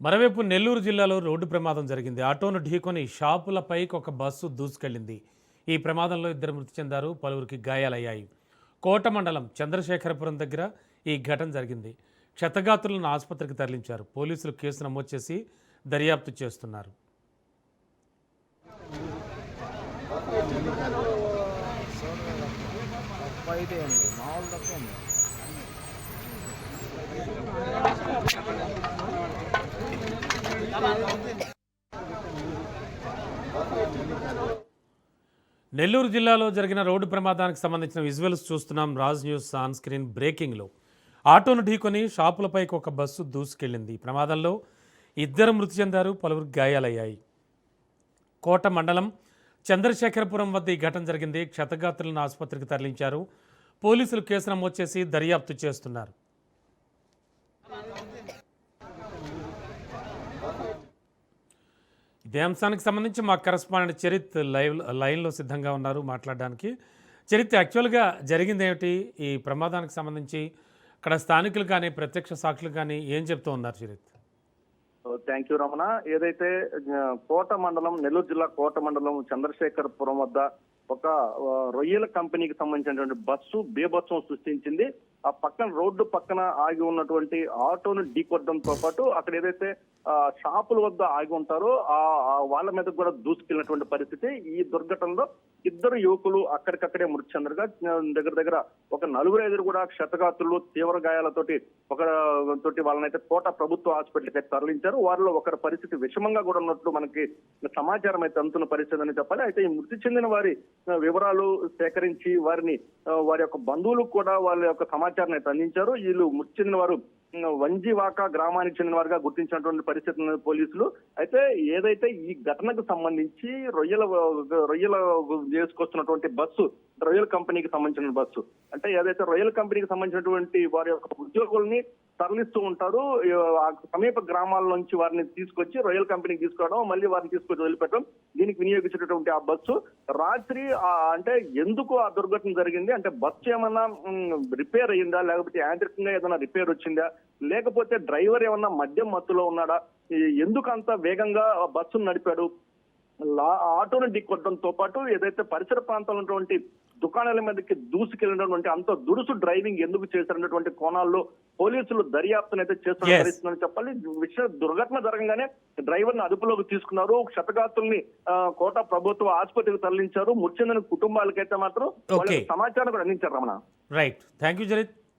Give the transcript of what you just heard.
మరోవైపు నెల్లూరు జిల్లాలో రోడ్డు ప్రమాదం జరిగింది. ఆటోను ఢీకొని షాపులపైకి ఒక బస్సు దూసుకెళ్లింది. ఈ ప్రమాదంలో ఇద్దరు మృతి చెందారు, పలువురికి గాయాలయ్యాయి. కోట మండలం చంద్రశేఖరపురం దగ్గర ఈ ఘటన జరిగింది. క్షతగాత్రులను ఆసుపత్రికి తరలించారు. పోలీసులు కేసు నమోదు చేసి దర్యాప్తు చేస్తున్నారు. నెల్లూరు జిల్లాలో జరిగిన రోడ్డు ప్రమాదానికి సంబంధించిన విజువల్స్ చూస్తున్నాం. రాజ్ న్యూస్ ఆన్ స్క్రీన్ బ్రేకింగ్లో ఆటోను ఢీకొని షాపులపైకి ఒక బస్సు దూసుకెళ్లింది. ఈ ప్రమాదంలో ఇద్దరు మృతి చెందారు, పలువురికి గాయాలయ్యాయి. కోట మండలం చంద్రశేఖరపురం వద్ద ఈ ఘటన జరిగింది. క్షతగాత్రులను ఆసుపత్రికి తరలించారు. పోలీసులు కేసు నమోదు చేసి దర్యాప్తు చేస్తున్నారు. ఇదే అంశానికి సంబంధించి మా కరెస్పాండెంట్ చరిత్ లైన్లో సిద్ధంగా ఉన్నారు మాట్లాడడానికి. చరిత్, యాక్చువల్గా జరిగింది ఏమిటి? ఈ ప్రమాదానికి సంబంధించి అక్కడ స్థానికులు కానీ ప్రత్యక్ష సాక్షులు కానీ ఏం చెప్తూ ఉన్నారు చరిత్? Thank you Ramana. ఏదైతే కోట మండలం, నెల్లూరు జిల్లా కోట మండలం చంద్రశేఖరపురం వద్ద ఒక రొయ్యల కంపెనీకి సంబంధించినటువంటి బస్సు బీభత్సం సృష్టించింది. ఆ పక్కన రోడ్డు పక్కన ఆగి ఉన్నటువంటి ఆటోను ఢీకొట్టడంతో పాటు అక్కడ ఏదైతే షాపుల వద్ద ఆగి ఉంటారో ఆ వాళ్ళ మీద కూడా దూసుకెళ్ళినటువంటి పరిస్థితి. ఈ దుర్ఘటనలో ఇద్దరు యువకులు అక్కడికక్కడే మృతి చెందగా దగ్గర దగ్గర ఒక 4-5 కూడా క్షతగాత్రులు తీవ్ర గాయాలతోటి వాళ్ళనైతే కోట ప్రభుత్వ హాస్పిటల్కి అయితే తరలించారు. వారిలో ఒకరి పరిస్థితి విషమంగా కూడా ఉన్నట్లు మనకి సమాచారం అయితే అందుతున్న పరిస్థితి అని చెప్పాలి. అయితే ఈ మృతి చెందిన వారి వివరాలు సేకరించి వారి యొక్క బంధువులకు కూడా వాళ్ళ యొక్క సమాచారాన్ని అయితే అందించారు. వీళ్ళు మృతి చెందిన వారు వంజివాక గ్రామానికి చెందిన వారుగా గుర్తించినటువంటి పరిస్థితులు పోలీసులు. అయితే ఏదైతే ఈ ఘటనకు సంబంధించి రొయ్యల చేసుకొస్తున్నటువంటి బస్సు, రొయ్యల కంపెనీకి సంబంధించిన బస్సు, అంటే ఏదైతే రొయ్యల కంపెనీకి సంబంధించినటువంటి వారి యొక్క ఉద్యోగుల్ని తరలిస్తూ ఉంటారు. సమీప గ్రామాల నుంచి వారిని తీసుకొచ్చి రొయ్యల కంపెనీకి తీసుకోవడం, మళ్ళీ వారిని తీసుకొచ్చి వదిలిపెట్టడం, దీనికి వినియోగించినటువంటి ఆ బస్సు రాత్రి అంటే ఎందుకు ఆ దుర్ఘటన జరిగింది అంటే బస్సు ఏమన్నా రిపేర్ అయ్యిందా, లేకపోతే యాంత్రికంగా ఏదైనా రిపేర్ వచ్చిందా, లేకపోతే డ్రైవర్ ఏమన్నా మద్యం మత్తులో ఉన్నాడా, ఎందుకు అంత వేగంగా బస్సును నడిపాడు, ఆటోను ఢీకొట్టడంతో పాటు ఏదైతే పరిసర ప్రాంతాల్లో ఉన్నటువంటి దుకాణాల మీదకి దూసుకెళ్ళినటువంటి అంత దురుసు డ్రైవింగ్ ఎందుకు చేశారన్నటువంటి కోణాల్లో పోలీసులు దర్యాప్తునైతే చేస్తున్నారని చెప్పాలి. దుర్ఘటన జరగగానే డ్రైవర్ ని అదుపులోకి తీసుకున్నారు. క్షతగాత్రుల్ని కోట ప్రభుత్వ ఆసుపత్రికి తరలించారు. మృతి చెందిన కుటుంబాలకైతే మాత్రం సమాచారం కూడా అందించారు. Ramana, right, thank you Charith.